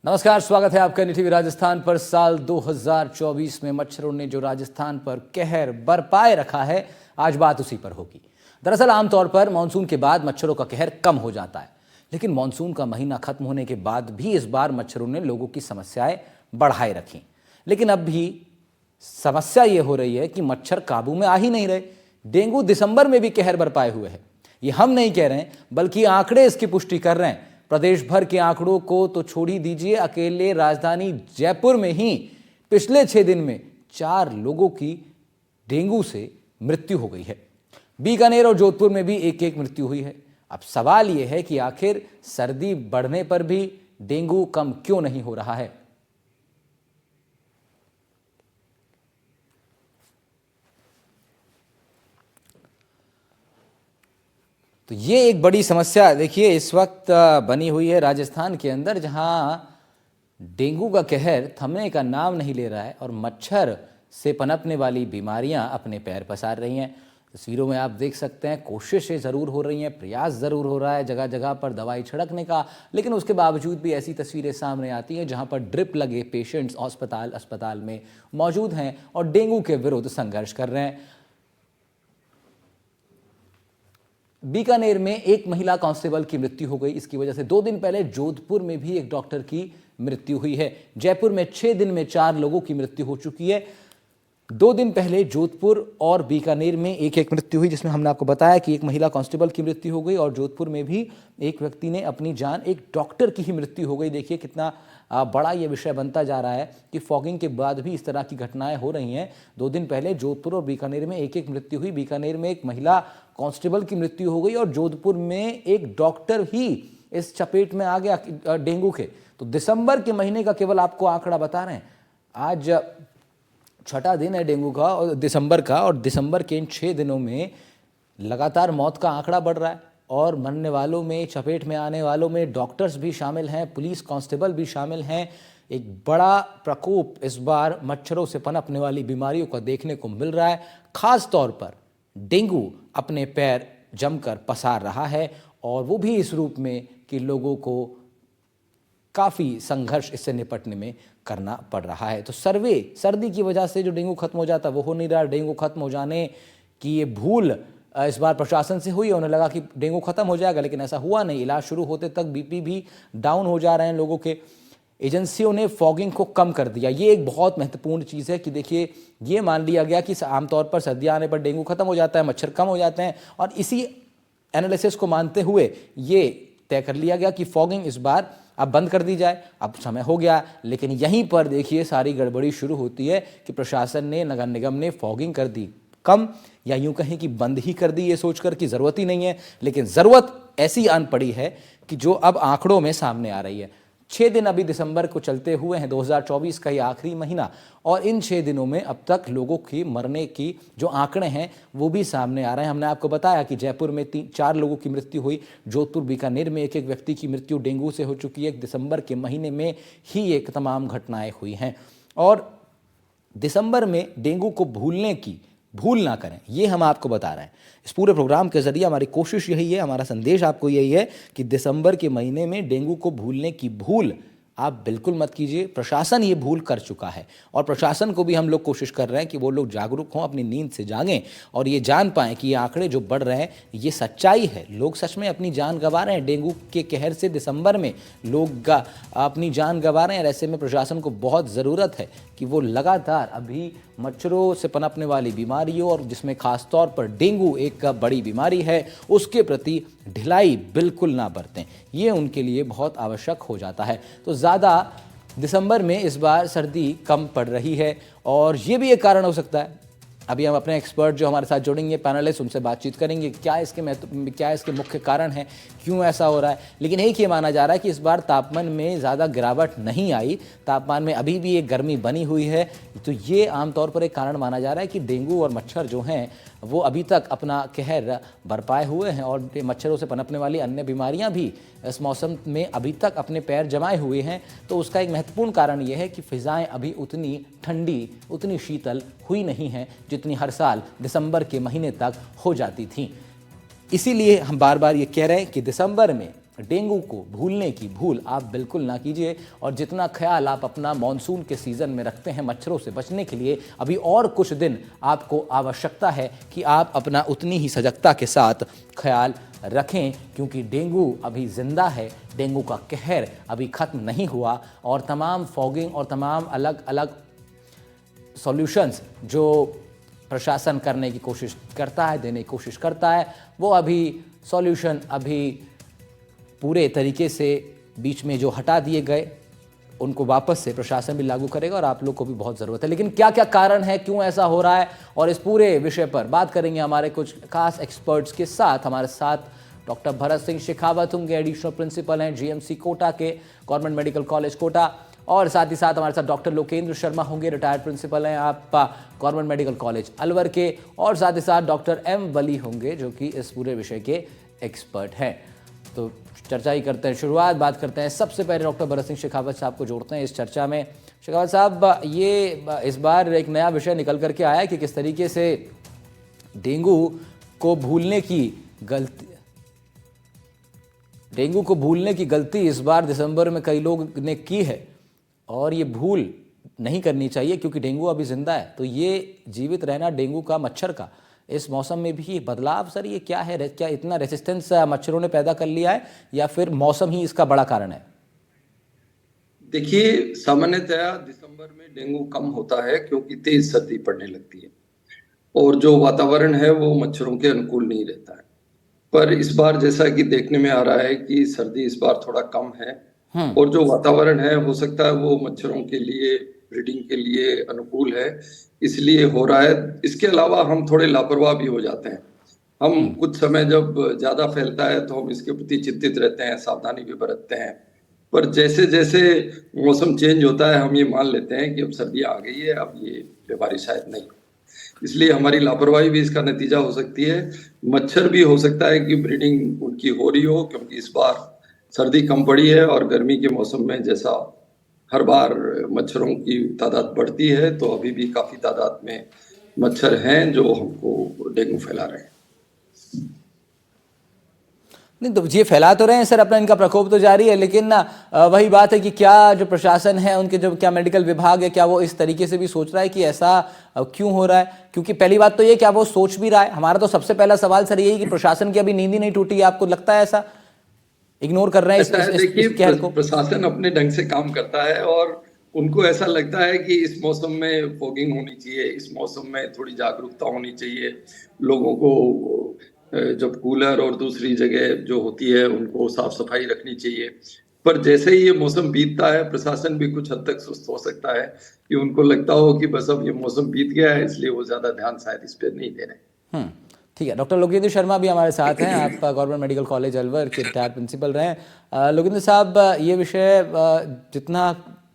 नमस्कार, स्वागत है आपका NDTV राजस्थान पर। साल 2024 में मच्छरों ने जो राजस्थान पर कहर बरपाए रखा है, आज बात उसी पर होगी। दरअसल आमतौर पर मानसून के बाद मच्छरों का कहर कम हो जाता है, लेकिन मानसून का महीना खत्म होने के बाद भी इस बार मच्छरों ने लोगों की समस्याएं बढ़ाए रखी। लेकिन अब भी समस्या ये हो रही है कि मच्छर काबू में आ ही नहीं रहे। डेंगू दिसंबर में भी कहर बरपाए हुए है। ये हम नहीं कह रहे हैं, बल्कि आंकड़े इसकी पुष्टि कर रहे हैं। प्रदेश भर के आंकड़ों को तो छोड़ ही दीजिए, अकेले राजधानी जयपुर में ही पिछले 6 दिन में 4 लोगों की डेंगू से मृत्यु हो गई है। बीकानेर और जोधपुर में भी एक मृत्यु हुई है। अब सवाल यह है कि आखिर सर्दी बढ़ने पर भी डेंगू कम क्यों नहीं हो रहा है। तो ये एक बड़ी समस्या देखिए इस वक्त बनी हुई है राजस्थान के अंदर, जहां डेंगू का कहर थमने का नाम नहीं ले रहा है और मच्छर से पनपने वाली बीमारियां अपने पैर पसार रही हैं। तस्वीरों में आप देख सकते हैं, कोशिशें ज़रूर हो रही हैं, प्रयास ज़रूर हो रहा है जगह जगह पर दवाई छिड़कने का, लेकिन उसके बावजूद भी ऐसी तस्वीरें सामने आती हैं जहां पर ड्रिप लगे पेशेंट्स अस्पताल में मौजूद हैं और डेंगू के विरुद्ध संघर्ष कर रहे हैं। बीकानेर में एक महिला कांस्टेबल की मृत्यु हो गई। इसकी वजह से 2 दिन पहले जोधपुर में भी एक डॉक्टर की मृत्यु हुई है। जयपुर में 6 दिन में 4 लोगों की मृत्यु हो चुकी है। 2 दिन पहले जोधपुर और बीकानेर में एक मृत्यु हुई, जिसमें हमने आपको बताया कि एक महिला कांस्टेबल की मृत्यु हो गई और जोधपुर में भी एक व्यक्ति ने अपनी जान, एक डॉक्टर की ही मृत्यु हो गई। देखिए कितना बड़ा ये विषय बनता जा रहा है कि फॉगिंग के बाद भी इस तरह की घटनाएं हो रही हैं। 2 दिन पहले जोधपुर और बीकानेर में एक मृत्यु हुई। बीकानेर में एक महिला कांस्टेबल की मृत्यु हो गई और जोधपुर में एक डॉक्टर ही इस चपेट में आ गया डेंगू के। तो दिसंबर के महीने का केवल आपको आंकड़ा बता रहे हैं। आज 6वां दिन है डेंगू का और दिसंबर का, और दिसंबर के इन 6 दिनों में लगातार मौत का आंकड़ा बढ़ रहा है और मरने वालों में, चपेट में आने वालों में डॉक्टर्स भी शामिल हैं, पुलिस कांस्टेबल भी शामिल हैं। एक बड़ा प्रकोप इस बार मच्छरों से पनपने वाली बीमारियों का देखने को मिल रहा है। खास तौर पर डेंगू अपने पैर जमकर पसार रहा है और वो भी इस रूप में कि लोगों को काफ़ी संघर्ष इससे निपटने में करना पड़ रहा है। तो सर्दी की वजह से जो डेंगू खत्म हो जाता वो हो नहीं रहा। डेंगू खत्म हो जाने की ये भूल इस बार प्रशासन से हुई। उन्हें लगा कि डेंगू खत्म हो जाएगा, लेकिन ऐसा हुआ नहीं। इलाज शुरू होते तक बीपी भी डाउन हो जा रहे हैं लोगों के। एजेंसियों ने फॉगिंग को कम कर दिया। ये एक बहुत महत्वपूर्ण चीज़ है कि देखिए, ये मान लिया गया कि आमतौर पर सर्दी आने पर डेंगू खत्म हो जाता है, मच्छर कम हो जाते हैं, और इसी एनालिसिस को मानते हुए ये तय कर लिया गया कि फॉगिंग इस बार अब बंद कर दी जाए। अब समय हो गया, लेकिन यहीं पर देखिए सारी गड़बड़ी शुरू होती है कि प्रशासन ने, नगर निगम ने फॉगिंग कर दी कम, या यूं कहें कि बंद ही कर दी, ये सोचकर कि ज़रूरत ही नहीं है। लेकिन ज़रूरत ऐसी आन पड़ी है कि जो अब आंकड़ों में सामने आ रही है। 6 दिन अभी दिसंबर को चलते हुए हैं, 2024 का ये आखिरी महीना, और इन 6 दिनों में अब तक लोगों की मरने की जो आंकड़े हैं वो भी सामने आ रहे हैं। हमने आपको बताया कि जयपुर में 4 लोगों की मृत्यु हुई, जोधपुर बीकानेर में एक व्यक्ति की मृत्यु डेंगू से हो चुकी है। दिसंबर के महीने में ही ये तमाम घटनाएं हुई हैं। और दिसंबर में डेंगू को भूल ना करें, ये हम आपको बता रहे हैं। इस पूरे प्रोग्राम के जरिए हमारी कोशिश यही है, हमारा संदेश आपको यही है कि दिसंबर के महीने में डेंगू को भूलने की भूल आप बिल्कुल मत कीजिए। प्रशासन ये भूल कर चुका है और प्रशासन को भी हम लोग कोशिश कर रहे हैं कि वो लोग जागरूक हों, अपनी नींद से जागें और ये जान पाएं कि ये आंकड़े जो बढ़ रहे हैं ये सच्चाई है। लोग सच में अपनी जान गंवा रहे हैं। डेंगू के कहर से दिसंबर में लोग अपनी जान गंवा रहे हैं। ऐसे में प्रशासन को बहुत ज़रूरत है कि वो लगातार अभी मच्छरों से पनपने वाली बीमारियों, और जिसमें खास तौर पर डेंगू एक बड़ी बीमारी है, उसके प्रति ढिलाई बिल्कुल ना बरतें। ये उनके लिए बहुत आवश्यक हो जाता है। तो ज़्यादा दिसंबर में इस बार सर्दी कम पड़ रही है और ये भी एक कारण हो सकता है। अभी हम अपने एक्सपर्ट जो हमारे साथ जुड़ेंगे, पैनलिस्ट, उनसे बातचीत करेंगे क्या इसके मुख्य कारण हैं, क्यों ऐसा हो रहा है। लेकिन एक ये माना जा रहा है कि इस बार तापमान में ज़्यादा गिरावट नहीं आई, तापमान में अभी भी एक गर्मी बनी हुई है। तो ये आमतौर पर एक कारण माना जा रहा है कि डेंगू और मच्छर जो हैं वो अभी तक अपना कहर बरपाए हुए हैं और मच्छरों से पनपने वाली अन्य बीमारियां भी इस मौसम में अभी तक अपने पैर जमाए हुए हैं। तो उसका एक महत्वपूर्ण कारण ये है कि फिजाएं अभी उतनी ठंडी, उतनी शीतल हुई नहीं हैं जितनी हर साल दिसंबर के महीने तक हो जाती थीं। इसीलिए हम बार बार ये कह रहे हैं कि दिसंबर में डेंगू को भूलने की भूल आप बिल्कुल ना कीजिए, और जितना ख्याल आप अपना मानसून के सीज़न में रखते हैं मच्छरों से बचने के लिए, अभी और कुछ दिन आपको आवश्यकता है कि आप अपना उतनी ही सजगता के साथ ख्याल रखें, क्योंकि डेंगू अभी ज़िंदा है, डेंगू का कहर अभी ख़त्म नहीं हुआ, और तमाम फॉगिंग और तमाम अलग अलग सॉल्यूशंस जो प्रशासन करने की कोशिश करता है, देने की कोशिश करता है, वो अभी सॉल्यूशन अभी पूरे तरीके से बीच में जो हटा दिए गए उनको वापस से प्रशासन भी लागू करेगा, और आप लोग को भी बहुत ज़रूरत है। लेकिन क्या क्या कारण है, क्यों ऐसा हो रहा है, और इस पूरे विषय पर बात करेंगे हमारे कुछ खास एक्सपर्ट्स के साथ। हमारे साथ डॉक्टर भरत सिंह शेखावत होंगे, एडिशनल प्रिंसिपल हैं जीएमसी कोटा के, गवर्नमेंट मेडिकल कॉलेज कोटा, और साथ ही साथ हमारे साथ डॉक्टर लोकेंद्र शर्मा होंगे, रिटायर्ड प्रिंसिपल हैं आप गवर्नमेंट मेडिकल कॉलेज अलवर के, और साथ ही साथ डॉक्टर एम वली होंगे जो कि इस पूरे विषय के एक्सपर्ट हैं। तो चर्चा ही करते हैं, शुरुआत बात करते हैं। सबसे पहले डॉक्टर भरत सिंह शेखावत साहब को जोड़ते हैं इस चर्चा में। शेखावत साहब, ये इस बार एक नया विषय निकल करके आया है कि किस तरीके से डेंगू को भूलने की गलती इस बार दिसंबर में कई लोग ने की है, और ये भूल नहीं करनी चाहिए क्योंकि डेंगू अभी जिंदा है। तो ये जीवित रहना डेंगू का, मच्छर का, इस मौसम में भी बदलाव, सर ये क्या है? क्या इतना रेजिस्टेंस मच्छरों ने पैदा कर लिया है, या फिर मौसम ही इसका बड़ा कारण है? देखिए, सामान्यतया दिसंबर में डेंगू कम होता है क्योंकि तेज सर्दी पड़ने लगती है और जो वातावरण है वो मच्छरों के अनुकूल नहीं रहता है। पर इस बार जैसा कि देखने में आ रहा है कि सर्दी इस बार थोड़ा कम है और जो वातावरण है हो सकता है वो मच्छरों के लिए, ब्रीडिंग के लिए अनुकूल है, इसलिए हो रहा है। इसके अलावा हम थोड़े लापरवाह भी हो जाते हैं। हम कुछ समय जब ज्यादा फैलता है तो हम इसके प्रति चिंतित रहते हैं, सावधानी भी बरतते हैं, पर जैसे जैसे मौसम चेंज होता है हम ये मान लेते हैं कि अब सर्दी आ गई है, अब ये बीमारी शायद नहीं। इसलिए हमारी लापरवाही भी इसका नतीजा हो सकती है। मच्छर भी हो सकता है कि ब्रीडिंग उनकी हो रही हो, क्योंकि इस बार सर्दी कम पड़ी है और गर्मी के मौसम में जैसा हर बार मच्छरों की तादाद बढ़ती है, तो अभी भी काफी तादाद में मच्छर हैं जो हमको डेंगू फैला रहे हैं। नहीं तो ये फैला तो रहे हैं सर, अपना इनका प्रकोप तो जारी है, लेकिन ना वही बात है कि क्या जो प्रशासन है, उनके जो क्या मेडिकल विभाग है, क्या वो इस तरीके से भी सोच रहा है कि ऐसा क्यों हो रहा है? क्योंकि पहली बात तो ये, क्या वो सोच भी रहा है? हमारा तो सबसे पहला सवाल सर यही कि प्रशासन की अभी नींद ही नहीं टूटी है। आपको लगता है ऐसा इग्नोर कर रहे हैं देखिए, इस कहर को? प्रशासन अपने ढंग से काम करता है और उनको ऐसा लगता है कि इस मौसम में फॉगिंग होनी चाहिए, इस मौसम में थोड़ी जागरूकता होनी चाहिए, लोगों को जब कूलर और दूसरी जगह जो होती है उनको साफ सफाई रखनी चाहिए। पर जैसे ही ये मौसम बीतता है, प्रशासन भी कुछ हद तक सुस्त हो सकता है कि उनको लगता हो कि बस अब ये मौसम बीत गया है, इसलिए वो ज्यादा ध्यान शायद इस पे नहीं दे रहे। ठीक है, डॉक्टर लोकेंद्र शर्मा भी हमारे साथ हैं, आप गवर्नमेंट मेडिकल कॉलेज अलवर के रिटायर्ड प्रिंसिपल रहे हैं। लोकेंद्र साहब, ये विषय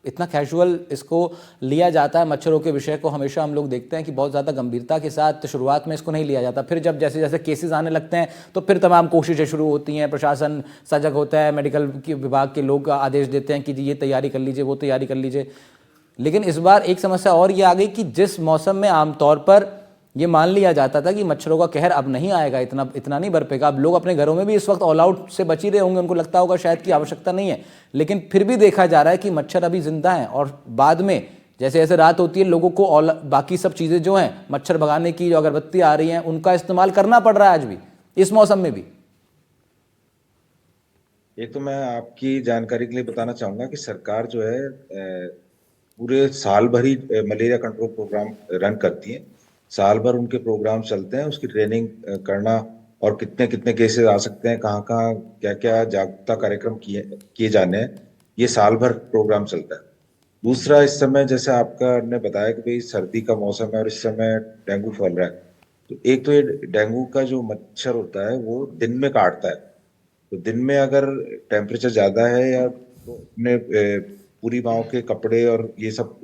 इतना कैजुअल इसको लिया जाता है, मच्छरों के विषय को हमेशा हम लोग देखते हैं कि बहुत ज़्यादा गंभीरता के साथ शुरुआत में इसको नहीं लिया जाता, फिर जब जैसे जैसे केसेस आने लगते हैं तो फिर तमाम कोशिशें शुरू होती हैं, प्रशासन सजग होता है, मेडिकल के विभाग के लोग आदेश देते हैं कि जी ये तैयारी कर लीजिए, वो तैयारी कर लीजिए। लेकिन इस बार एक समस्या और ये आ गई कि जिस मौसम में आमतौर पर ये मान लिया जाता था कि मच्छरों का कहर अब नहीं आएगा, इतना नहीं बरपेगा, अब लोग अपने घरों में भी इस वक्त ऑल आउट से बच ही रहे होंगे, उनको लगता होगा शायद कि आवश्यकता नहीं है, लेकिन फिर भी देखा जा रहा है कि मच्छर अभी जिंदा हैं, और बाद में जैसे जैसे रात होती है लोगों को बाकी सब चीज़ें जो हैं मच्छर भगाने की, जो अगरबत्ती आ रही हैं, उनका इस्तेमाल करना पड़ रहा है आज भी इस मौसम में भी। एक तो मैं आपकी जानकारी के लिए बताना चाहूंगा कि सरकार जो है पूरे साल भर ही मलेरिया कंट्रोल प्रोग्राम रन करती है। साल भर उनके प्रोग्राम चलते हैं, उसकी ट्रेनिंग करना और कितने कितने केसेस आ सकते हैं, कहाँ कहाँ क्या क्या जागरूकता कार्यक्रम किए जाने हैं, ये साल भर प्रोग्राम चलता है। दूसरा, इस समय जैसे आपका ने बताया कि भाई सर्दी का मौसम है और इस समय डेंगू फैल रहा है, तो एक तो ये डेंगू का जो मच्छर होता है वो दिन में काटता है, तो दिन में अगर टेम्परेचर ज्यादा है या तो अपने पूरी बाहों के कपड़े और ये सब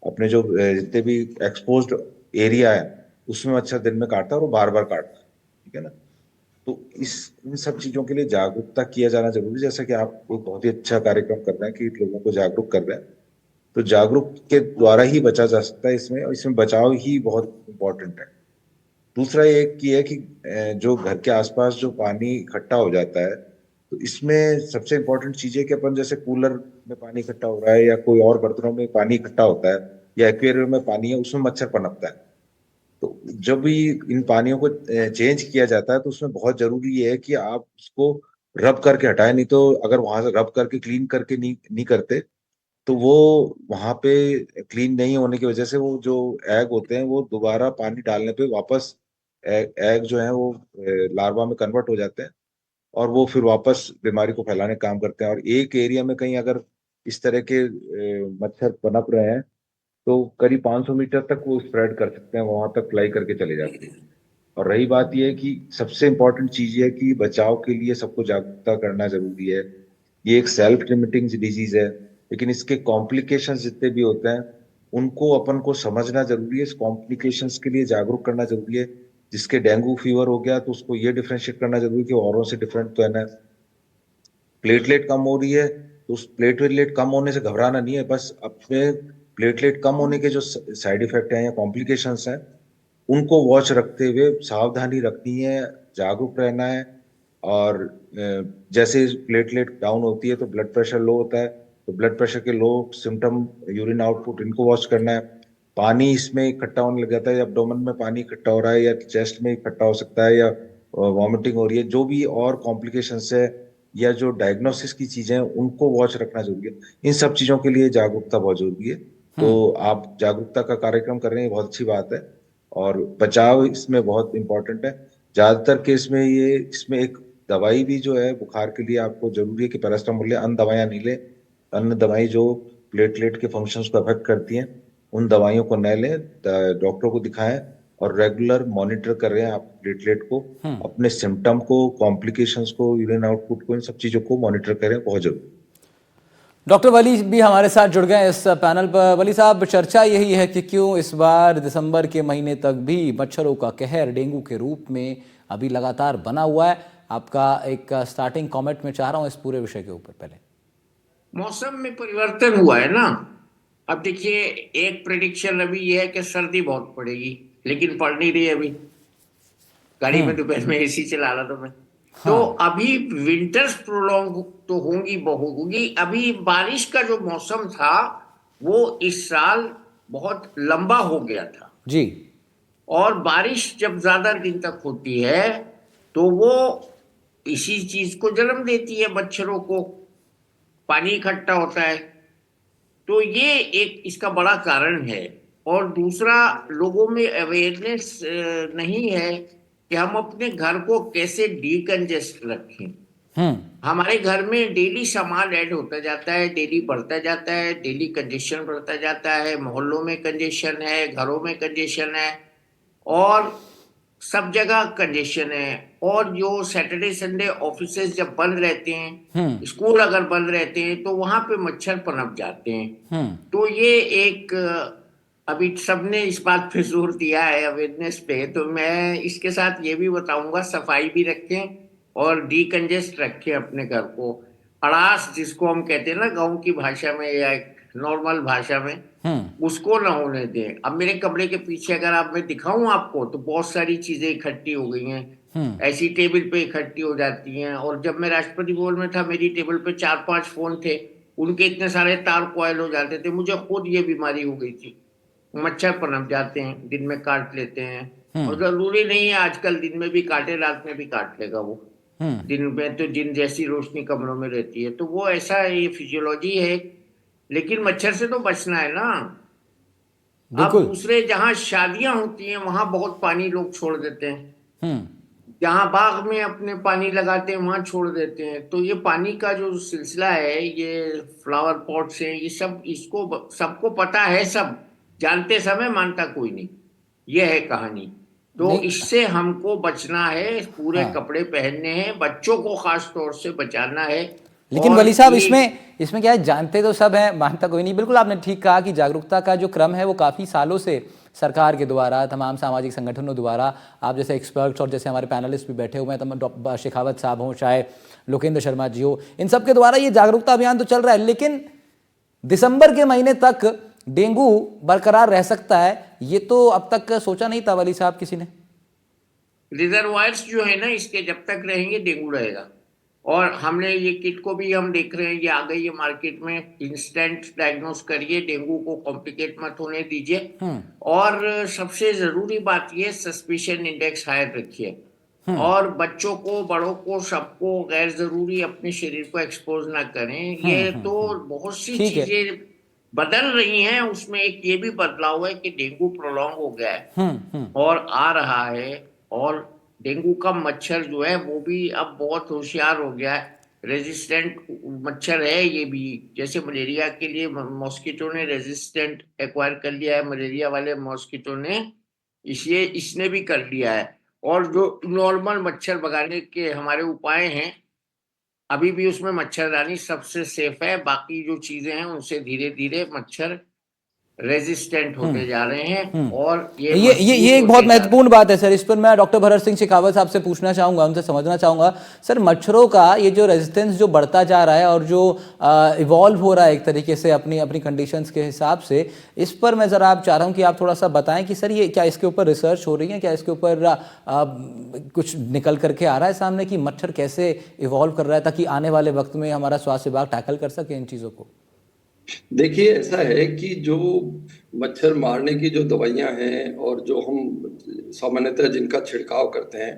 अपने जो जितने भी एक्सपोज्ड एरिया है उसमें मच्छर दिन में काटता है और वो बार बार काटता है, ठीक है ना। तो इन सब चीजों के लिए जागरूकता किया जाना जरूरी है, जैसा कि आप एक बहुत ही अच्छा कार्यक्रम कर रहे हैं कि लोगों को जागरूक कर रहे हैं, तो जागरूक के द्वारा ही बचा जा सकता है इसमें, और इसमें बचाव ही बहुत इम्पोर्टेंट है। दूसरा एक ये है कि जो घर के आसपास जो पानी इकट्ठा हो जाता है तो इसमें सबसे इम्पोर्टेंट चीज है कि अपन जैसे कूलर में पानी इकट्ठा हो रहा है या कोई और बर्तनों में पानी इकट्ठा होता है या एक्वेरियम में पानी है, उसमें मच्छर पनपता है। तो जब भी इन पानियों को चेंज किया जाता है तो उसमें बहुत जरूरी ये है कि आप उसको रब करके हटाएं, नहीं तो अगर वहां से रब करके क्लीन करके नहीं करते तो वो वहां पे क्लीन नहीं होने की वजह से वो जो एग होते हैं वो दोबारा पानी डालने पे वापस एग जो है वो लार्वा में कन्वर्ट हो जाते हैं और वो फिर वापस बीमारी को फैलाने का काम करते हैं। और एक एरिया में कहीं अगर इस तरह के मच्छर पनप रहे हैं तो करीब 500 मीटर तक वो स्प्रेड कर सकते हैं, वहां तक फ्लाई करके चले जाते हैं। और रही बात यह है कि सबसे इम्पोर्टेंट चीज ये है कि बचाव के लिए सबको जागरूकता करना जरूरी है। ये एक सेल्फ लिमिटिंग डिजीज है, लेकिन इसके कॉम्प्लिकेशंस जितने भी होते हैं उनको अपन को समझना जरूरी है, इस कॉम्प्लिकेशंस के लिए जागरूक करना जरूरी है। जिसके डेंगू फीवर हो गया तो उसको ये डिफरेंशिएट करना जरूरी है कि औरों से डिफरेंट तो है ना। प्लेटलेट कम हो रही है तो उस प्लेटलेट कम होने से घबराना नहीं है, बस अपने प्लेटलेट कम होने के जो साइड इफेक्ट हैं या कॉम्प्लिकेशंस हैं उनको वॉच रखते हुए सावधानी रखनी है, जागरूक रहना है। और जैसे प्लेटलेट डाउन होती है तो ब्लड प्रेशर लो होता है, तो ब्लड प्रेशर के लो सिम्टम, यूरिन आउटपुट, इनको वॉच करना है। पानी इसमें इकट्ठा होने लग जाता है, या एब्डोमेन में पानी इकट्ठा हो रहा है या चेस्ट में इकट्ठा हो सकता है या वॉमिटिंग हो रही है, जो भी और कॉम्प्लिकेशंस है या जो डायग्नोसिस की चीजें हैं उनको वॉच रखना जरूरी है। इन सब चीजों के लिए जागरूकता बहुत जरूरी है। तो आप जागरूकता का कार्यक्रम कर रहे हैं, बहुत अच्छी बात है। और बचाव इसमें बहुत इंपॉर्टेंट है। ज्यादातर केस में ये इसमें एक दवाई भी जो है बुखार के लिए आपको जरूरी है कि पैरास्टामोल लें, अन्य दवाइयां नहीं लें। अन्य दवाई जो प्लेटलेट के फंक्शंस को अफेक्ट करती हैं उन दवाइयों को न लें, डॉक्टर को दिखाएं और रेगुलर मॉनिटर कर रहे हैं आप प्लेटलेट को, अपने सिम्टम को, कॉम्प्लिकेशंस को, यूरिन आउटपुट को, इन सब चीजों को मॉनिटर करें, बहुत जरूरी। डॉक्टर वली भी हमारे साथ जुड़ गए इस पैनल पर। वली साहब, चर्चा यही है कि क्यों इस बार दिसंबर के महीने तक भी मच्छरों का कहर डेंगू के रूप में अभी लगातार बना हुआ है। आपका एक स्टार्टिंग कमेंट में चाह रहा हूं इस पूरे विषय के ऊपर। पहले मौसम में परिवर्तन हुआ है ना। अब देखिए, एक प्रेडिक्शन अभी ये है कि सर्दी बहुत पड़ेगी, लेकिन पड़ नहीं रही अभी। गाड़ी में दोपहर में एसी चला रहा था मैं। तो अभी विंटर्स प्रोलॉन्ग तो होंगी, बहुत होगी। अभी बारिश का जो मौसम था वो इस साल बहुत लंबा हो गया था जी। और बारिश जब ज्यादा दिन तक होती है तो वो इसी चीज को जन्म देती है, मच्छरों को। पानी इकट्ठा होता है, तो ये एक इसका बड़ा कारण है। और दूसरा, लोगों में अवेयरनेस नहीं है कि हम अपने घर को कैसे डीकंजेस्ट रखें। हमारे घर में डेली सामान ऐड होता जाता है, डेली बढ़ता जाता है, डेली कंजेशन बढ़ता जाता है। मोहल्लों में कंजेशन है, घरों में कंजेशन है और सब जगह कंजेशन है। और जो सैटरडे संडे ऑफिसेज जब बंद रहते हैं, स्कूल अगर बंद रहते हैं, तो वहां पे मच्छर पनप जाते हैं। तो ये एक अभी सबने इस बात पे जोर दिया है अवेयरनेस पे, तो मैं इसके साथ ये भी बताऊंगा, सफाई भी रखें और डीकंजेस्ट रखें अपने घर को। अड़ास जिसको हम कहते हैं ना गाँव की भाषा में या नॉर्मल भाषा में, उसको ना होने दें। अब मेरे कमरे के पीछे अगर आप मैं दिखाऊं आपको, तो बहुत सारी चीजें इकट्ठी हो गई हैं, ऐसी टेबल पे इकट्ठी हो जाती हैं। और जब मैं राष्ट्रपति भवन में था, मेरी टेबल पे 4-5 फोन थे, उनके इतने सारे तार कॉयल हो जाते थे। मुझे खुद ये बीमारी हो गई थी। मच्छर पनप जाते हैं, दिन में काट लेते हैं। और जरूरी नहीं है आजकल दिन में भी काटे, रात में भी काट लेगा वो। दिन में तो दिन जैसी रोशनी कमरों में रहती है, तो वो ऐसा ये फिजियोलॉजी है। लेकिन मच्छर से तो बचना है ना। अब दूसरे जहां शादियां होती हैं वहां बहुत पानी लोग छोड़ देते हैं, जहां बाग में अपने पानी लगाते हैं वहां छोड़ देते हैं। तो ये पानी का जो सिलसिला है, ये फ्लावर पॉट से, ये सब, इसको सबको पता है, सब जानते, समय मानता कोई नहीं। ये है कहानी। तो इससे हमको बचना है, पूरे कपड़े पहनने हैं, बच्चों को खास तौर से बचाना है। लेकिन वली साहब, इसमें क्या है, जानते तो सब हैं, मानता कोई नहीं। बिल्कुल आपने ठीक कहा कि जागरूकता का जो क्रम है वो काफ़ी सालों से सरकार के द्वारा, तमाम सामाजिक संगठनों द्वारा, आप जैसे एक्सपर्ट्स और जैसे हमारे पैनलिस्ट भी बैठे हुए हैं, तमाम शेखावत साहब हों, चाहे लोकेंद्र शर्मा जी हो, इन सब के द्वारा ये जागरूकता अभियान तो चल रहा है। लेकिन दिसंबर के महीने तक डेंगू बरकरार रह सकता है, ये तो अब तक सोचा नहीं था वली साहब किसी ने। रिजर्वायर्स जो है ना इसके, जब तक रहेंगे डेंगू रहेगा। और हमने ये किट को भी हम देख रहे हैं, ये आ गई है मार्केट में, इंस्टेंट डायग्नोस करिए, डेंगू को कॉम्प्लिकेट मत होने दीजिए। और सबसे जरूरी बात ये, सस्पिशन इंडेक्स हायर रखिए, और बच्चों को, बड़ों को, सबको गैर जरूरी अपने शरीर को एक्सपोज ना करें। ये तो बहुत सी ठीक है। चीजें बदल रही हैं, उसमें एक ये भी बदलाव है कि डेंगू प्रोलॉन्ग हो गया है और आ रहा है, और डेंगू का मच्छर जो है वो भी अब बहुत होशियार हो गया है, रेजिस्टेंट मच्छर है ये भी। जैसे मलेरिया के लिए मॉस्किटो ने रेजिस्टेंट एक्वायर कर लिया है, मलेरिया वाले मॉस्किटो ने, इसलिए इसने भी कर लिया है। और जो नॉर्मल मच्छर भगाने के हमारे उपाय हैं, अभी भी उसमें मच्छरदानी सबसे सेफ है। बाकी जो चीजें हैं उनसे धीरे धीरे मच्छर रेजिस्टेंट होते जा रहे हैं और ये ये एक मजबूत बहुत होते जा रहे हैं। महत्वपूर्ण बात है सर। इस पर मैं डॉक्टर भरत सिंह शेखावत साहब से पूछना चाहूंगा, उनसे समझना चाहूंगा सर, मच्छरों का ये जो रेजिस्टेंस जो बढ़ता जा रहा है और जो इवॉल्व हो रहा है एक तरीके से अपनी अपनी कंडीशंस के हिसाब से, इस पर मैं जरा आप चाह रहा हूँ कि आप थोड़ा सा बताएं कि सर ये क्या इसके ऊपर रिसर्च हो रही है, क्या इसके ऊपर कुछ निकल करके आ रहा है सामने कि मच्छर कैसे इवॉल्व कर रहा है, ताकि आने वाले वक्त में हमारा स्वास्थ्य विभाग टैकल कर सके इन चीज़ों को। देखिए, ऐसा है कि जो मच्छर मारने की जो दवाइयां हैं और जो हम सामान्यतः जिनका छिड़काव करते हैं,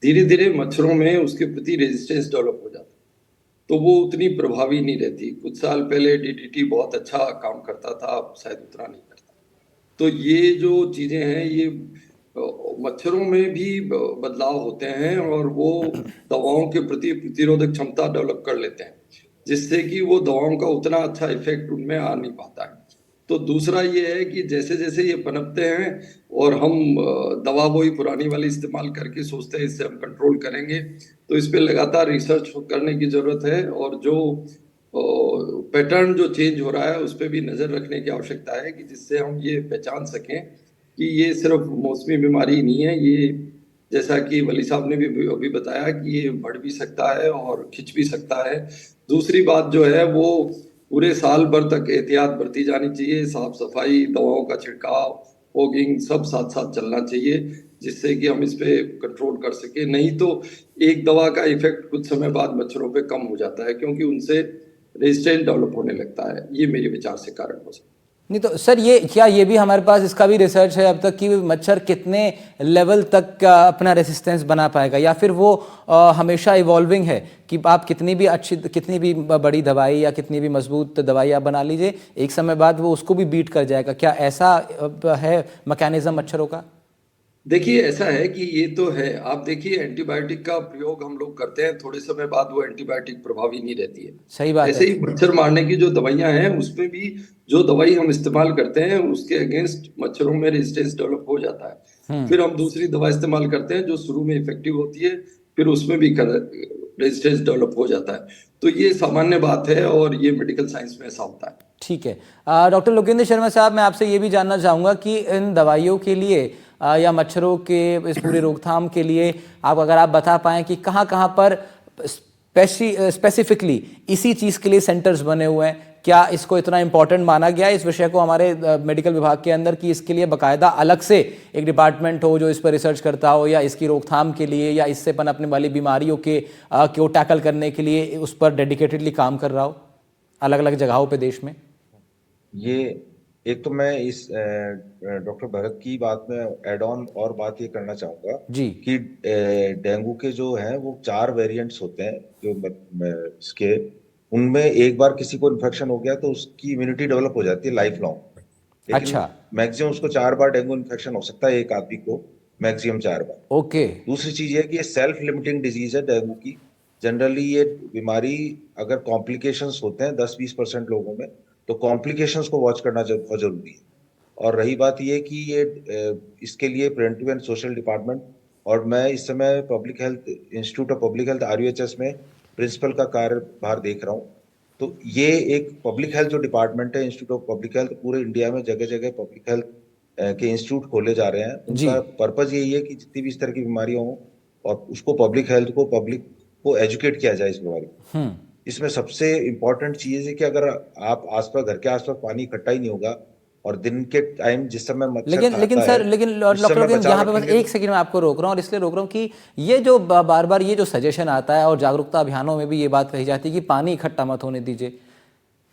धीरे धीरे मच्छरों में उसके प्रति रेजिस्टेंस डेवलप हो जाता है, तो वो उतनी प्रभावी नहीं रहती। कुछ साल पहले डीडीटी बहुत अच्छा काम करता था, अब शायद उतना नहीं करता। तो ये जो चीजें हैं, ये मच्छरों में भी बदलाव होते हैं और वो दवाओं के प्रति प्रतिरोधक क्षमता डेवलप कर लेते हैं, जिससे कि वो दवाओं का उतना अच्छा इफेक्ट उनमें आ नहीं पाता है। तो दूसरा ये है कि जैसे जैसे ये पनपते हैं और हम दवा वही पुरानी वाली इस्तेमाल करके सोचते हैं इससे हम कंट्रोल करेंगे, तो इस पे लगातार रिसर्च करने की जरूरत है। और जो पैटर्न जो चेंज हो रहा है उस पर भी नजर रखने की आवश्यकता है, कि जिससे हम ये पहचान सकें कि ये सिर्फ मौसमी बीमारी नहीं है, ये जैसा कि वली साहब ने भी अभी बताया कि ये बढ़ भी सकता है और खिंच भी सकता है। दूसरी बात जो है वो पूरे साल भर तक एहतियात बरती जानी चाहिए, साफ सफाई, दवाओं का छिड़काव, फॉगिंग सब साथ साथ चलना चाहिए, जिससे कि हम इस पे कंट्रोल कर सके। नहीं तो एक दवा का इफेक्ट कुछ समय बाद मच्छरों पे कम हो जाता है, क्योंकि उनसे रेजिस्टेंस डेवलप होने लगता है। ये मेरे विचार से कारण हो सकता है। नहीं तो सर, ये क्या ये भी हमारे पास इसका भी रिसर्च है अब तक कि मच्छर कितने लेवल तक का अपना रेसिस्टेंस बना पाएगा, या फिर वो हमेशा इवॉल्विंग है कि आप कितनी भी अच्छी, कितनी भी बड़ी दवाई या कितनी भी मजबूत दवाई आप बना लीजिए, एक समय बाद वो उसको भी बीट कर जाएगा? क्या ऐसा है मैकेनिज्म मच्छरों का? देखिए, ऐसा है कि ये तो है, आप देखिए एंटीबायोटिक का प्रयोग हम लोग करते हैं, थोड़े समय बाद वो एंटीबायोटिक प्रभावी नहीं रहती है। सही बात ऐसे है। ही मच्छर मारने की जो दवाइयां हैं उसमें भी जो दवाई हम इस्तेमाल करते हैं उसके अगेंस्ट मच्छरों में रेजिस्टेंस डेवलप हो जाता है। फिर हम दूसरी दवा इस्तेमाल करते हैं जो शुरू में इफेक्टिव होती है, फिर उसमें भी रेजिस्टेंस डेवलप हो जाता है। तो ये सामान्य बात है और ये मेडिकल साइंस में ऐसा होता है। ठीक है। डॉक्टर लोकेंद्र शर्मा साहब, मैं आपसे ये भी जानना चाहूँगा कि इन दवाइयों के लिए या मच्छरों के इस पूरी रोकथाम के लिए अगर आप बता पाएँ कि कहाँ कहाँ पर स्पेसिफिकली इसी चीज़ के लिए सेंटर्स बने हुए हैं? क्या इसको इतना इम्पोर्टेंट माना गया है इस विषय को हमारे मेडिकल विभाग के अंदर कि इसके लिए बाकायदा अलग से एक डिपार्टमेंट हो जो इस पर रिसर्च करता हो, या इसकी रोकथाम के लिए या इससे पनपने वाली बीमारियों को टैकल करने के लिए उस पर डेडिकेटेडली काम कर रहा हो अलग अलग जगहों पे देश में? ये एक तो मैं इस डॉक्टर भरत की बात में एड ऑन और बात ये करना चाहूंगा जी कि डेंगू के जो हैं वो 4 वेरिएंट्स होते हैं जो इसके, उनमें एक बार किसी को इन्फेक्शन हो गया तो उसकी इम्यूनिटी डेवलप हो जाती है लाइफ लॉन्ग, लेकिन अच्छा। मैक्सिमम उसको 4 बार डेंगू इन्फेक्शन हो सकता है एक आदमी को, मैक्सिमम 4 बार। ओके। दूसरी चीज ये कि ये सेल्फ लिमिटिंग डिजीज है डेंगू की। जनरली ये बीमारी अगर कॉम्प्लिकेशंस होते हैं 10-20% लोगों में, तो कॉम्प्लिकेशंस को वॉच करना बहुत जरूरी है। और रही बात ये कि ये इसके लिए प्रिवेंटिव एंड सोशल डिपार्टमेंट, और मैं इस समय public health institute of public health RUHS में प्रिंसिपल का कार्यभार देख रहा हूँ। तो ये एक पब्लिक हेल्थ जो डिपार्टमेंट है, इंस्टीट्यूट ऑफ पब्लिक हेल्थ, पूरे इंडिया में जगह जगह पब्लिक हेल्थ के इंस्टीट्यूट खोले जा रहे हैं। जी। उनका पर्पज यही है कि जितनी भी इस तरह की बीमारियां हों और उसको पब्लिक को एजुकेट किया जाए इस बीमारी को। इसमें सबसे इम्पोर्टेंट चीज है कि अगर आप आसपास, घर के आसपास पानी इकट्ठा ही नहीं होगा और दिन के टाइम जिस समय मच्छर लेकिन खाता सर, है, लेकिन उस समय डॉक्टर बचाव यहाँ पे बस रखेंगे एक सेकंड में आपको रोक रहा हूँ, और इसलिए रोक रहा हूँ कि ये जो बार बार ये जो सजेशन आता है और जागरूकता अभियानों में भी ये बात कही जाती है कि पानी इकट्ठा मत होने दीजिए,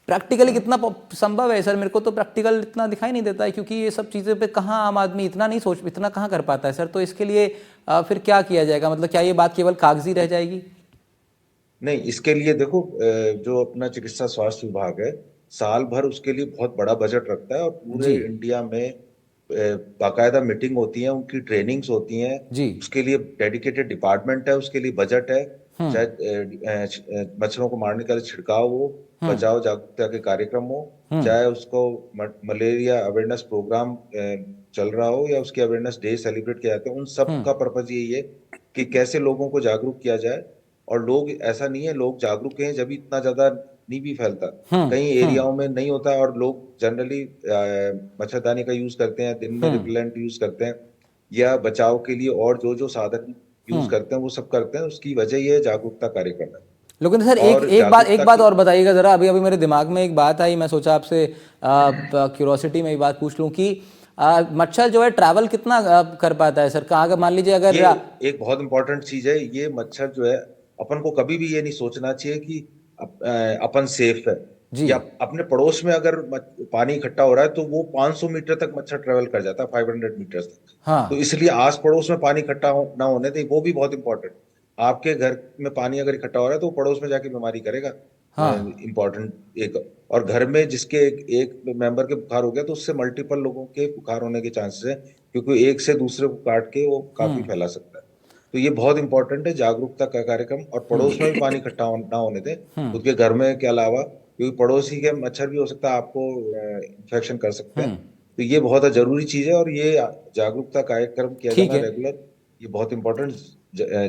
प्रैक्टिकली कितना संभव है सर? मेरे को तो प्रैक्टिकल इतना दिखाई नहीं देता है, क्योंकि ये सब चीज़ें पे कहाँ आम आदमी इतना कहाँ कर पाता है सर? तो इसके लिए फिर क्या किया जाएगा? मतलब क्या ये बात केवल कागजी रह जाएगी? नहीं, इसके लिए देखो, जो अपना चिकित्सा स्वास्थ्य विभाग है, साल भर उसके लिए बहुत बड़ा बजट रखता है और पूरे जी इंडिया में बाकायदा मीटिंग होती है, उनकी ट्रेनिंग्स होती हैं, जी। उसके लिए डेडिकेटेड डिपार्टमेंट है, उसके लिए बजट है। हम्म चाहे मच्छरों को मारने का छिड़काव हो, हम्म बचाव जागरूकता के कार्यक्रम हो, हम्म चाहे उसको मलेरिया अवेयरनेस प्रोग्राम चल रहा हो, या उसके अवेयरनेस डे सेलिब्रेट किया जाता है, उन सब हम्म का पर्पज यही है कि कैसे लोगों को जागरूक किया जाए। और लोग, ऐसा नहीं है लोग जागरूक हैं जब इतना ज्यादा नहीं भी फैलता, कई हम्म एरियाओं में नहीं होता, और लोग जनरली मच्छरदानी का यूज करते हैं, दिन में हम्म रिपेलेंट यूज करते हैं, या बचाव के लिए और जो जो साधन यूज हम्म करते हैं वो सब करते हैं। उसकी वजह ये है जागरूकता कार्यक्रम है। लेकिन सर एक और एक जागरूकता बात की, और बताइएगा जरा, अभी अभी मेरे दिमाग में एक बात आई, मैं सोचा आपसे क्यूरोसिटी में ये बात पूछ लूं कि मच्छर जो है ट्रैवल कितना कर पाता है सर? कहाँ अगर मान लीजिए ये अगर एक बहुत इंपॉर्टेंट चीज है। ये मच्छर जो है, अपन को कभी भी ये नहीं सोचना चाहिए कि अपन सेफ है, जी या अपने पड़ोस में अगर पानी इकट्ठा हो रहा है तो वो 500 मीटर तक मच्छर ट्रेवल कर जाता है, 500 मीटर तक। तो हाँ इसलिए आस पड़ोस में पानी इकट्ठा ना होने दें, वो भी बहुत इंपॉर्टेंट। आपके घर में पानी अगर इकट्ठा हो रहा है तो वो पड़ोस में जाके बीमारी करेगा, हाँ इंपॉर्टेंट एक। और घर में जिसके एक मेंबर के बुखार हो गया तो उससे मल्टीपल लोगों के बुखार होने के चांसेस है, क्योंकि एक से दूसरे को काट के वो काफी फैला सकता है। तो ये बहुत इंपॉर्टेंट है जागरूकता का कार्यक्रम। और पड़ोस में भी पानी इकट्ठा ना होने दें, खुद के घर में के अलावा, क्योंकि पड़ोसी के मच्छर भी हो सकता है आपको इन्फेक्शन कर सकते हैं। तो ये बहुत जरूरी चीज है, और ये जागरूकता कार्यक्रम किया ठीक जाना है। रेगुलर, ये बहुत इंपॉर्टेंट।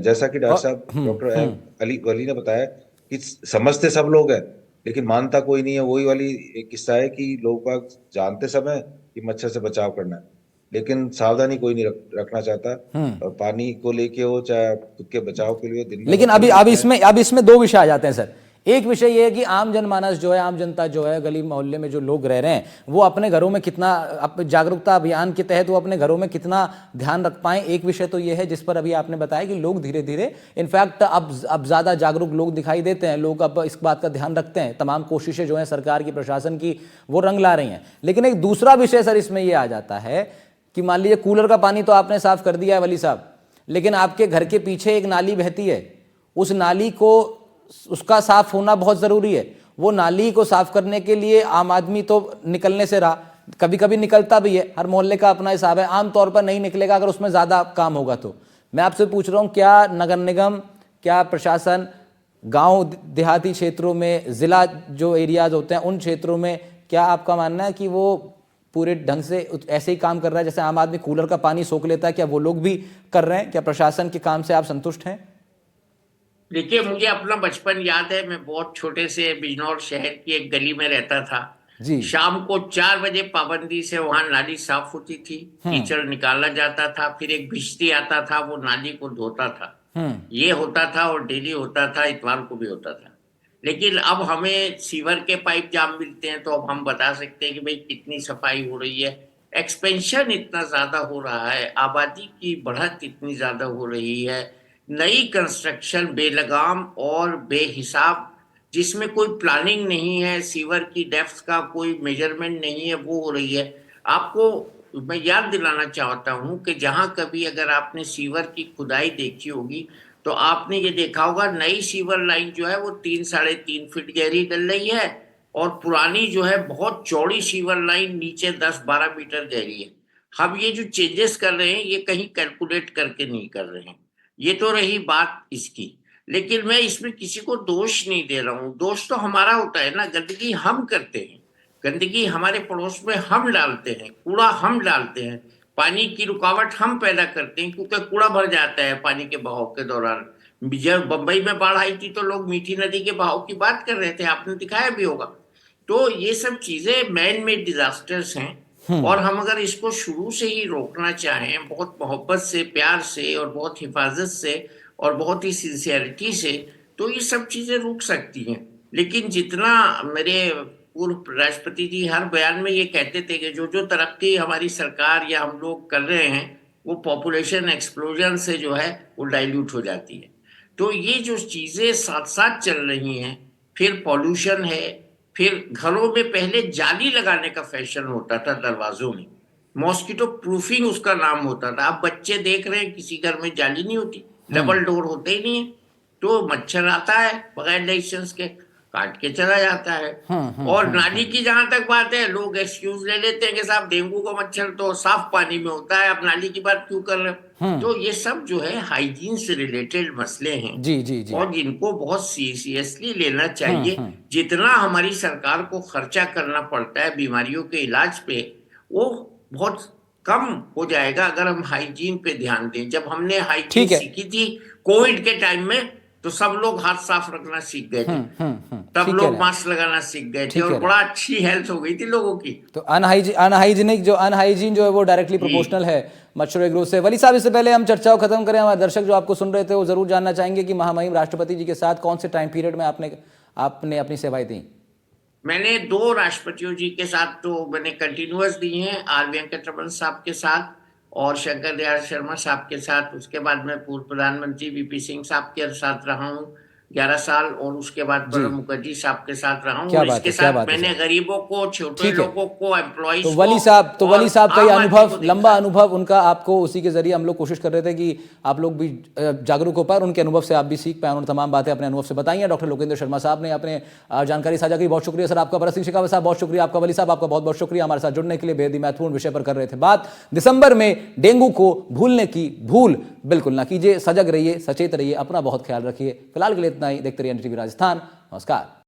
जैसा कि डॉक्टर और साहब, डॉक्टर अली वली ने बताया कि समझते सब लोग हैं लेकिन मानता कोई नहीं है। वही वाली एक किस्सा है कि लोग बाग जानते समय कि मच्छर से बचाव करना है, लेकिन सावधानी कोई नहीं रखना चाहता। और पानी को लेके हो, चाहे खुद के बचाव के लिए, दिन में लेकिन मच्छर अभी दिखता है। अब इसमें दो विषय आ जाते हैं सर। एक विषय ये है कि आम जनमानस जो है, आम जनता जो है, गली मोहल्ले में जो लोग रह रहे हैं, वो अपने घरों में कितना जागरूकता अभियान के तहत वो अपने घरों में कितना ध्यान रख पाए। एक विषय तो ये है जिस पर अभी आपने बताया कि लोग धीरे धीरे, इनफैक्ट अब ज्यादा जागरूक लोग दिखाई देते हैं, लोग अब इस बात का ध्यान रखते हैं, तमाम कोशिशें जो है सरकार की, प्रशासन की, वो रंग ला रही हैं। लेकिन एक दूसरा विषय सर इसमें यह आ जाता है कि मान लीजिए कूलर का पानी तो आपने साफ कर दिया है वली साहब, लेकिन आपके घर के पीछे एक नाली बहती है, उस नाली को, उसका साफ होना बहुत जरूरी है। वो नाली को साफ करने के लिए आम आदमी तो निकलने से रहा, कभी कभी निकलता भी है, हर मोहल्ले का अपना हिसाब है, आमतौर पर नहीं निकलेगा अगर उसमें ज्यादा काम होगा तो। मैं आपसे पूछ रहा हूं, क्या नगर निगम, क्या प्रशासन गांव देहाती क्षेत्रों में, जिला जो एरियाज होते हैं उन क्षेत्रों में, क्या आपका मानना है कि वो पूरे ढंग से ऐसे ही काम कर रहा है जैसे आम आदमी कूलर का पानी सोख लेता है? क्या वो लोग भी कर रहे हैं? क्या प्रशासन के काम से आप संतुष्ट हैं? देखिए, मुझे अपना बचपन याद है। मैं बहुत छोटे से बिजनौर शहर की एक गली में रहता था। जी शाम को 4 बजे पाबंदी से वहां नाली साफ होती थी, कीचड़ निकाला जाता था, फिर एक भिश्ती आता था, वो नाली को धोता था। ये होता था और डेली होता था, इतवार को भी होता था। लेकिन अब हमें सीवर के पाइप जाम मिलते हैं, तो अब हम बता सकते हैं कि भाई कितनी सफाई हो रही है। एक्सपेंशन इतना ज्यादा हो रहा है, आबादी की बढ़त इतनी ज्यादा हो रही है, नई कंस्ट्रक्शन बेलगाम और बेहिसाब, जिसमें कोई प्लानिंग नहीं है, सीवर की डेप्थ का कोई मेजरमेंट नहीं है, वो हो रही है। आपको मैं याद दिलाना चाहता हूं कि जहां कभी अगर आपने सीवर की खुदाई देखी होगी, तो आपने ये देखा होगा नई सीवर लाइन जो है वो 3-3.5 फीट गहरी डल रही है, और पुरानी जो है बहुत चौड़ी सीवर लाइन नीचे 10-12 मीटर गहरी है। हम ये जो चेंजेस कर रहे हैं, ये कहीं कैलकुलेट करके नहीं कर रहे हैं। ये तो रही बात इसकी। लेकिन मैं इसमें किसी को दोष नहीं दे रहा हूँ, दोष तो हमारा होता है ना, गंदगी हम करते हैं, गंदगी हमारे पड़ोस में हम डालते हैं, कूड़ा हम डालते हैं, पानी की रुकावट हम पैदा करते हैं, क्योंकि कूड़ा भर जाता है पानी के बहाव के दौरान। जब बंबई में बाढ़ आई थी तो लोग मीठी नदी के बहाव की बात कर रहे थे, आपने दिखाया भी होगा। तो ये सब चीजें मैन मेड डिजास्टर्स हैं, और हम अगर इसको शुरू से ही रोकना चाहें, बहुत मोहब्बत से, प्यार से, और बहुत हिफाजत से, और बहुत ही सिंसियरिटी से, तो ये सब चीजें रुक सकती हैं। लेकिन जितना मेरे पूर्व राष्ट्रपति जी हर बयान में ये कहते थे कि जो जो तरक्की हमारी सरकार या हम लोग कर रहे हैं वो पॉपुलेशन एक्सप्लोजन से जो है वो डाइल्यूट हो जाती है। तो ये जो चीजें साथ साथ चल रही हैं, फिर पॉल्यूशन है, फिर घरों में पहले जाली लगाने का फैशन होता था दरवाजों में, मॉस्किटो प्रूफिंग उसका नाम होता था। अब बच्चे देख रहे हैं किसी घर में जाली नहीं होती, डबल डोर होते ही नहीं है, तो मच्छर आता है बगैर लाइसेंस के, काट के चला जाता है। और नाली की जहां तक बात है, लोग एक्सक्यूज ले लेते हैं कि साहब डेंगू का मच्छर तो साफ पानी में होता है, आप नाली की बात क्यों कर रहे हो। तो ये सब जो है हाइजीन से रिलेटेड मसले हैं जी जी जी। और जिनको बहुत सीरियसली लेना चाहिए। जितना हमारी सरकार को खर्चा करना पड़ता है बीमारियों के इलाज पे, वो बहुत कम हो जाएगा अगर हम हाइजीन पे ध्यान दें। जब हमने हाइजीन ठीक है। सीखी थी कोविड के टाइम में, तो सब लोग हाथ साफ रखना सीख गए थे, तब ठीक लोग है। मास्क लगाना सीख गए थे ठीक और है। बड़ा अच्छी हेल्थ हो गई थी लोगों की। तो अनहाइजीनिक जो अनहाइजीन जो है वो डायरेक्टली प्रोपोर्शनल है मच्छरों के ग्रोथ से। वली साहब, इससे पहले हम चर्चा को खत्म करें, हमारे दर्शक जो आपको सुन रहे थे वो जरूर जानना चाहेंगे कि महामहिम राष्ट्रपति जी के साथ कौन से टाइम पीरियड में आपने अपनी सेवाएं दी। मैंने 2 राष्ट्रपतियों जी के साथ तो मैंने कंटिन्यूअस दी हैं, आर वेंकटरमन साहब के साथ और शंकर दयाल शर्मा साहब के साथ। उसके बाद मैं पूर्व प्रधानमंत्री वीपी सिंह साहब के साथ रहा हूँ 11 साल, और उसके बाद प्रणब मुखर्जी साहब के साथ रहा हूँ। क्या और बात इसके है, क्या साथ बात है मैंने सर। गरीबों को, छोटे ठीक है। लोगों को, एम्प्लॉइज तो को, वली साहब का ये और आम आदमी अनुभव, को लंबा देखा। अनुभव उनका, आपको उसी के जरिए हम लोग कोशिश कर रहे थे कि आप लोग भी जागरूक हो पाए, उनके अनुभव से आप भी सीख पाए। उन्होंने तमाम बातें अपने अनुभव से बताई हैं। डॉक्टर लोकेंद्र शर्मा साहब ने अपने जानकारी साझा की, बहुत शुक्रिया सर आपका। भरत सिंह शेखावत साहब बहुत शुक्रिया आपका। वली साहब आपका बहुत बहुत शुक्रिया हमारे साथ जुड़ने के लिए। बेहद ही महत्वपूर्ण विषय पर कर रहे थे बात। दिसंबर में डेंगू को भूलने की भूल बिल्कुल ना कीजिए, सजग रहिए, सचेत रहिए, अपना बहुत ख्याल रखिए। फिलहाल के लिए इतना ही। देखते रहिए एनडीटीवी राजस्थान। नमस्कार।